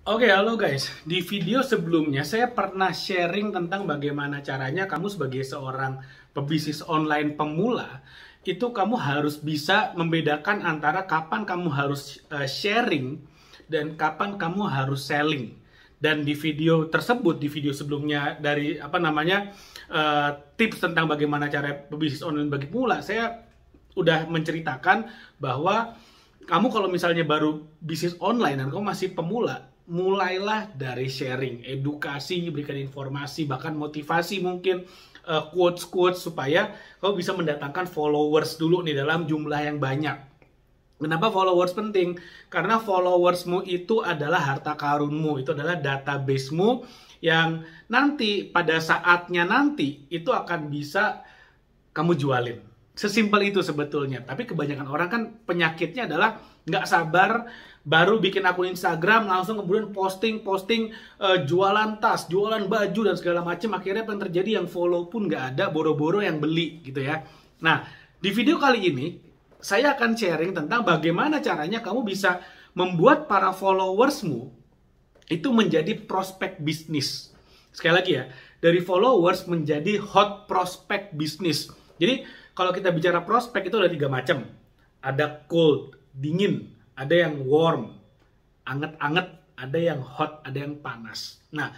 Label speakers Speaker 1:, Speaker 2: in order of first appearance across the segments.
Speaker 1: Oke, halo guys. Di video sebelumnya saya pernah sharing tentang bagaimana caranya kamu sebagai seorang pebisnis online pemula, itu kamu harus bisa membedakan antara kapan kamu harus sharing dan kapan kamu harus selling. Dan di video tersebut, di video sebelumnya dari tips tentang bagaimana cara pebisnis online bagi pemula, saya udah menceritakan bahwa kamu kalau misalnya baru bisnis online dan kamu masih pemula, mulailah dari sharing, edukasi, berikan informasi, bahkan motivasi mungkin, quotes-quotes supaya kamu bisa mendatangkan followers dulu nih dalam jumlah yang banyak. Kenapa followers penting? Karena followersmu itu adalah harta karunmu, itu adalah databasemu yang nanti pada saatnya nanti itu akan bisa kamu jualin. Sesimpel itu sebetulnya. Tapi kebanyakan orang kan penyakitnya adalah nggak sabar, baru bikin akun Instagram, langsung kemudian posting jualan tas, jualan baju, dan segala macam. Akhirnya apa yang terjadi? Yang follow pun nggak ada, boro-boro yang beli gitu ya. Nah, di video kali ini, saya akan sharing tentang bagaimana caranya kamu bisa membuat para followersmu itu menjadi prospek bisnis. Sekali lagi ya, dari followers menjadi hot prospek bisnis. Jadi, kalau kita bicara prospek itu ada 3 macam. Ada cold, dingin. Ada yang warm, anget-anget, ada yang hot, ada yang panas. Nah,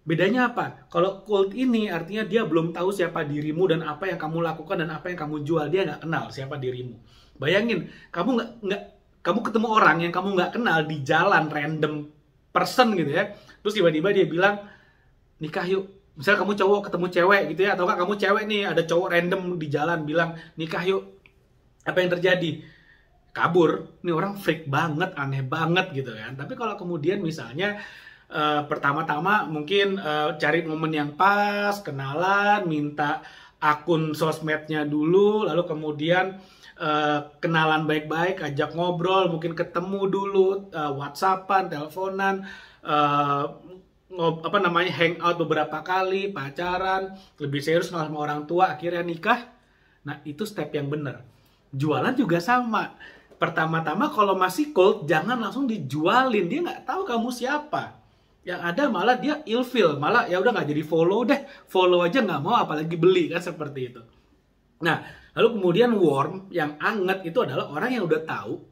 Speaker 1: bedanya apa? Kalau cold ini artinya dia belum tahu siapa dirimu dan apa yang kamu lakukan dan apa yang kamu jual. Dia nggak kenal siapa dirimu. Bayangin, kamu ketemu orang yang kamu nggak kenal di jalan, random person gitu ya. Terus tiba-tiba dia bilang, nikah yuk. Misalnya kamu cowok ketemu cewek gitu ya, atau kamu cewek nih, ada cowok random di jalan bilang, nikah yuk. Apa yang terjadi? Kabur. Ini orang freak banget, aneh banget gitu kan. Tapi kalau kemudian misalnya pertama-tama mungkin cari momen yang pas, kenalan, minta akun sosmednya dulu, lalu kemudian kenalan baik-baik, ajak ngobrol, mungkin ketemu dulu, WhatsAppan, teleponan, hangout beberapa kali, pacaran, lebih serius sama orang tua, akhirnya nikah. Nah, itu step yang benar. Jualan juga sama. Pertama-tama kalau masih cold, jangan langsung dijualin. Dia nggak tahu kamu siapa. Yang ada malah dia ilfeel, malah ya udah nggak jadi follow deh. Follow aja nggak mau, apalagi beli, kan seperti itu. Nah, lalu kemudian warm, yang anget itu adalah orang yang udah tahu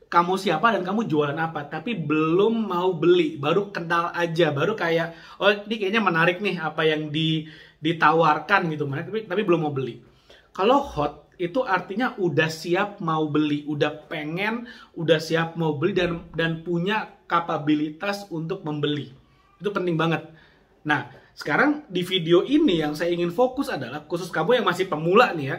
Speaker 1: kamu siapa dan kamu jualan apa, tapi belum mau beli, baru kenal aja, baru kayak, oh ini kayaknya menarik nih apa yang ditawarkan gitu, tapi belum mau beli. Kalau hot, itu artinya udah siap mau beli, udah pengen, udah siap mau beli dan punya kapabilitas untuk membeli. Itu penting banget. Nah, sekarang di video ini yang saya ingin fokus adalah khusus kamu yang masih pemula nih ya.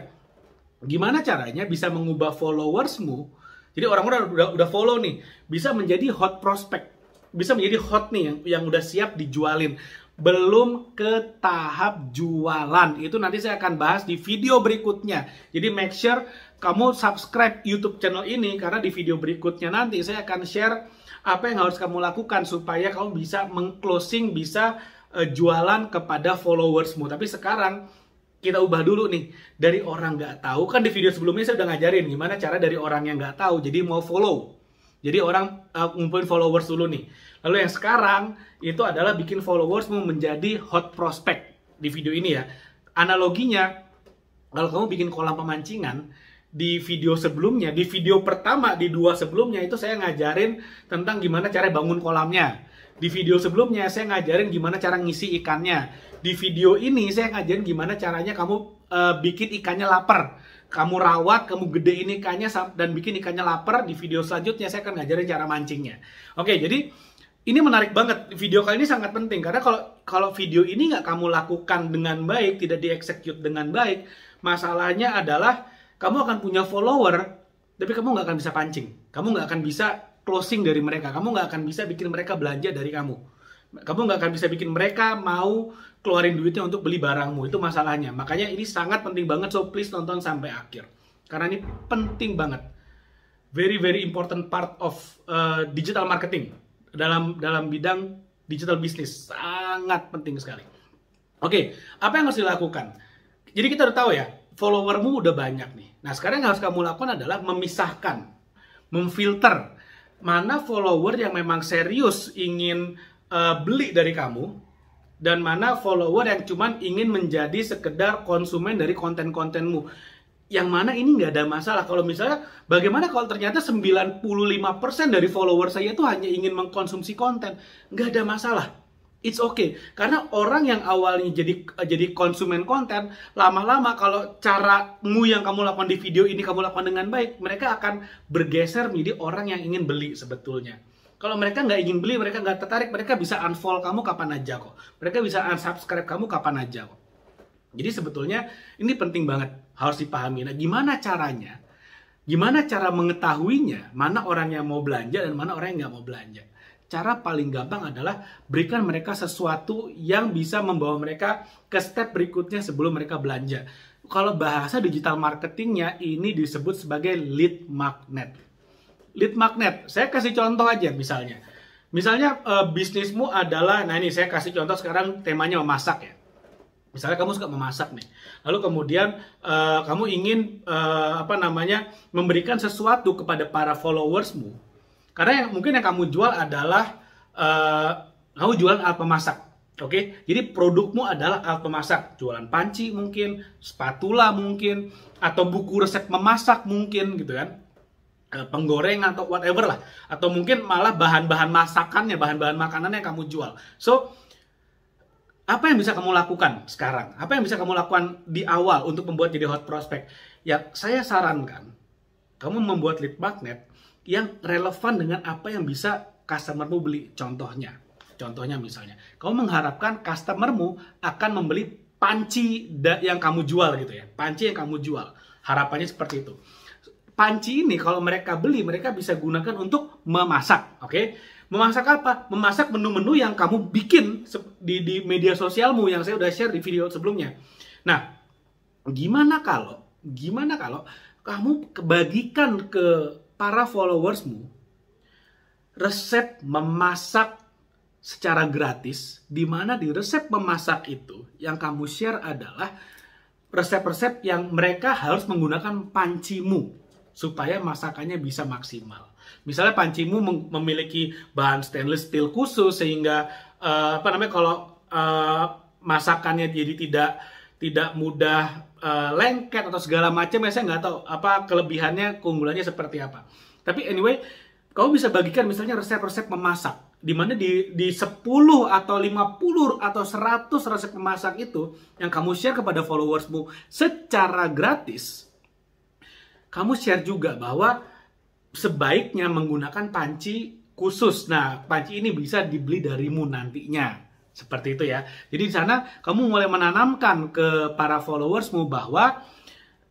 Speaker 1: Gimana caranya bisa mengubah followersmu? Jadi orang-orang udah follow nih, bisa menjadi hot prospect, bisa menjadi hot nih yang udah siap dijualin. Belum ke tahap jualan. Itu nanti saya akan bahas di video berikutnya. Jadi make sure kamu subscribe YouTube channel ini, karena di video berikutnya nanti saya akan share apa yang harus kamu lakukan supaya kamu bisa meng-closing, bisa jualan kepada followersmu. Tapi sekarang kita ubah dulu nih, dari orang nggak tahu. Kan di video sebelumnya saya udah ngajarin gimana cara dari orang yang nggak tahu jadi mau follow. Jadi orang ngumpulin followers dulu nih. Lalu yang sekarang itu adalah bikin followersmu menjadi hot prospect. Di video ini ya, analoginya kalau kamu bikin kolam pemancingan, di video sebelumnya, di video pertama, di 2 sebelumnya itu saya ngajarin tentang gimana cara bangun kolamnya. Di video sebelumnya saya ngajarin gimana cara ngisi ikannya. Di video ini saya ngajarin gimana caranya kamu bikin ikannya lapar. Kamu rawat, kamu gedein ikannya dan bikin ikannya lapar. Di video selanjutnya saya akan ngajarin cara mancingnya. Oke, jadi ini menarik banget. Video kali ini sangat penting karena kalau video ini nggak kamu lakukan dengan baik, tidak dieksekut dengan baik, masalahnya adalah kamu akan punya follower, tapi kamu nggak akan bisa pancing. Kamu nggak akan bisa closing dari mereka. Kamu nggak akan bisa bikin mereka belanja dari kamu. Kamu nggak akan bisa bikin mereka mau keluarin duitnya untuk beli barangmu. Itu masalahnya. Makanya ini sangat penting banget. So please tonton sampai akhir. Karena ini penting banget. Very very important part of digital marketing. Dalam bidang digital business. Sangat penting sekali. Oke, apa yang harus dilakukan? Jadi kita udah tahu ya, followermu udah banyak nih. Nah, sekarang yang harus kamu lakukan adalah memisahkan, memfilter mana follower yang memang serius ingin beli dari kamu, dan mana follower yang cuman ingin menjadi sekedar konsumen dari konten-kontenmu. Yang mana ini nggak ada masalah. Kalau misalnya, bagaimana kalau ternyata 95% dari follower saya itu hanya ingin mengkonsumsi konten? Nggak ada masalah. It's okay. Karena orang yang awalnya jadi konsumen konten, lama-lama kalau caramu yang kamu lakukan di video ini kamu lakukan dengan baik, mereka akan bergeser menjadi orang yang ingin beli sebetulnya. Kalau mereka nggak ingin beli, mereka nggak tertarik, mereka bisa unfollow kamu kapan aja kok. Mereka bisa unsubscribe kamu kapan aja kok. Jadi sebetulnya ini penting banget, harus dipahami. Nah, gimana caranya? Gimana cara mengetahuinya mana orang yang mau belanja dan mana orang yang nggak mau belanja? Cara paling gampang adalah berikan mereka sesuatu yang bisa membawa mereka ke step berikutnya sebelum mereka belanja. Kalau bahasa digital marketingnya ini disebut sebagai lead magnet. Lead magnet, saya kasih contoh aja misalnya. Misalnya bisnismu adalah, nah ini saya kasih contoh sekarang temanya memasak ya. Misalnya kamu suka memasak nih, lalu kemudian kamu ingin memberikan sesuatu kepada para followersmu. Karena mungkin yang kamu jual adalah kamu jualan alat memasak, oke? Jadi produkmu adalah alat memasak, jualan panci mungkin, spatula mungkin, atau buku resep memasak mungkin gitu kan, penggorengan atau whatever lah, atau mungkin malah bahan-bahan masakannya, bahan-bahan makanan yang kamu jual. So, apa yang bisa kamu lakukan sekarang? Apa yang bisa kamu lakukan di awal untuk membuat jadi hot prospect? Ya, saya sarankan kamu membuat lead magnet yang relevan dengan apa yang bisa customermu beli. Contohnya misalnya, kamu mengharapkan customermu akan membeli panci yang kamu jual gitu ya. Panci yang kamu jual. Harapannya seperti itu. Panci ini kalau mereka beli, mereka bisa gunakan untuk memasak, oke? Memasak apa? Memasak menu-menu yang kamu bikin di media sosialmu yang saya udah share di video sebelumnya. Nah, gimana kalau kamu bagikan ke para followersmu resep memasak secara gratis, di mana di resep memasak itu yang kamu share adalah resep-resep yang mereka harus menggunakan pancimu supaya masakannya bisa maksimal. Misalnya pancimu memiliki bahan stainless steel khusus sehingga kalau masakannya jadi tidak mudah lengket atau segala macam, ya saya nggak tahu apa kelebihannya, keunggulannya seperti apa. Tapi anyway, kamu bisa bagikan misalnya resep-resep memasak, di mana di 10 atau 50 atau 100 resep memasak itu yang kamu share kepada followersmu secara gratis. Kamu share juga bahwa sebaiknya menggunakan panci khusus. Nah, panci ini bisa dibeli darimu nantinya. Seperti itu ya. Jadi di sana kamu mulai menanamkan ke para followersmu bahwa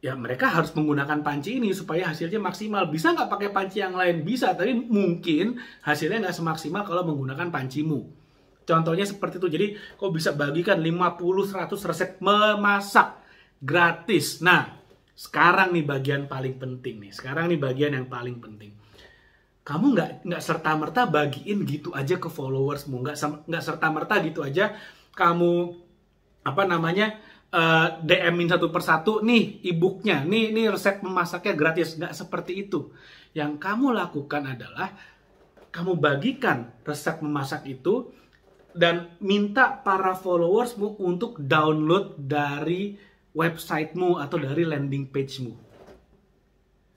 Speaker 1: ya mereka harus menggunakan panci ini supaya hasilnya maksimal. Bisa nggak pakai panci yang lain? Bisa, tapi mungkin hasilnya nggak semaksimal kalau menggunakan pancimu. Contohnya seperti itu. Jadi kau bisa bagikan 50-100 resep memasak gratis. Nah, sekarang nih bagian paling penting nih. Sekarang nih bagian yang paling penting. Kamu nggak serta-merta bagiin gitu aja ke followersmu. Nggak serta-merta gitu aja kamu DM-in satu persatu, nih e-booknya, nih resep memasaknya gratis. Nggak seperti itu. Yang kamu lakukan adalah kamu bagikan resep memasak itu dan minta para followersmu untuk download dari websitemu atau dari landing pagemu.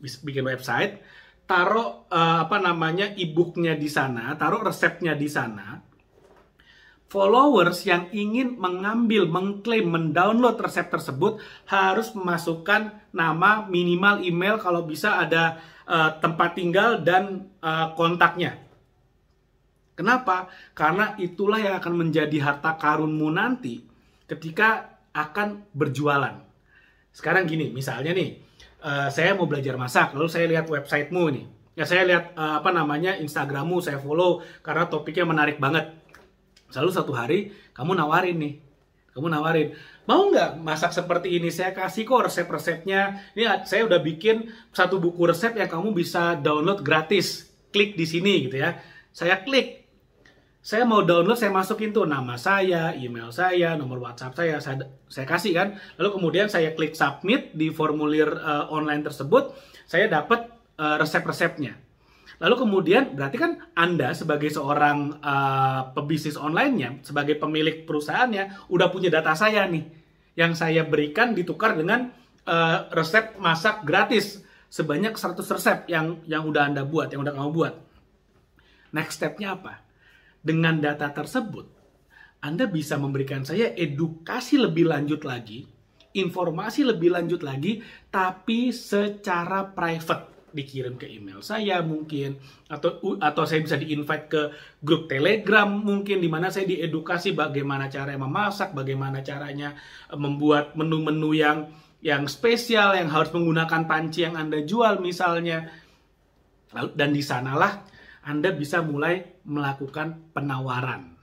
Speaker 1: Bikin website, taruh e-booknya di sana, taruh resepnya di sana. Followers yang ingin mengambil, mengklaim, mendownload resep tersebut harus memasukkan nama, minimal email, kalau bisa ada tempat tinggal dan kontaknya. Kenapa? Karena itulah yang akan menjadi harta karunmu nanti ketika akan berjualan. Sekarang gini, misalnya nih, saya mau belajar masak, lalu saya lihat websitemu nih. Ya, saya lihat Instagrammu, saya follow karena topiknya menarik banget. Lalu satu hari kamu nawarin, mau nggak masak seperti ini? Saya kasih kok resep-resepnya. Ini saya udah bikin satu buku resep yang kamu bisa download gratis. Klik di sini gitu ya. Saya klik. Saya mau download, saya masukin tuh nama saya, email saya, nomor WhatsApp saya kasih kan. Lalu kemudian saya klik submit di formulir online tersebut, saya dapat resep-resepnya. Lalu kemudian berarti kan Anda sebagai seorang pebisnis online-nya, sebagai pemilik perusahaannya, udah punya data saya nih, yang saya berikan ditukar dengan resep masak gratis sebanyak 100 resep yang udah Anda buat, yang udah kamu buat. Next step-nya apa? Dengan data tersebut, Anda bisa memberikan saya edukasi lebih lanjut lagi, informasi lebih lanjut lagi, tapi secara private. Dikirim ke email saya mungkin, atau saya bisa di-invite ke grup Telegram mungkin, di mana saya diedukasi bagaimana cara memasak, bagaimana caranya membuat menu-menu yang spesial, yang harus menggunakan panci yang Anda jual misalnya. Dan di sanalah Anda bisa mulai melakukan penawaran.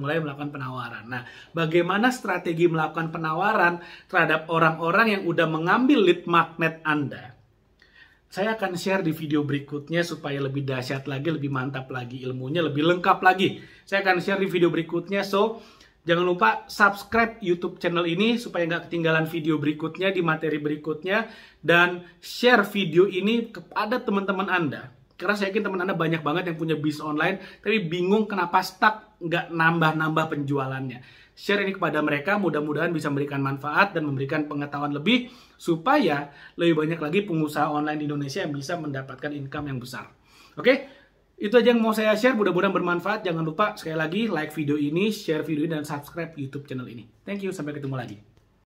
Speaker 1: Mulai melakukan penawaran. Nah, bagaimana strategi melakukan penawaran terhadap orang-orang yang udah mengambil lead magnet Anda? Saya akan share di video berikutnya supaya lebih dahsyat lagi, lebih mantap lagi ilmunya, lebih lengkap lagi. Saya akan share di video berikutnya, so jangan lupa subscribe YouTube channel ini supaya nggak ketinggalan video berikutnya, di materi berikutnya. Dan share video ini kepada teman-teman Anda. Karena saya yakin teman Anda banyak banget yang punya bisnis online, tapi bingung kenapa stuck, nggak nambah-nambah penjualannya. Share ini kepada mereka, mudah-mudahan bisa memberikan manfaat dan memberikan pengetahuan lebih, supaya lebih banyak lagi pengusaha online di Indonesia yang bisa mendapatkan income yang besar. Oke, itu aja yang mau saya share, mudah-mudahan bermanfaat. Jangan lupa sekali lagi like video ini, share video ini, dan subscribe YouTube channel ini. Thank you, sampai ketemu lagi.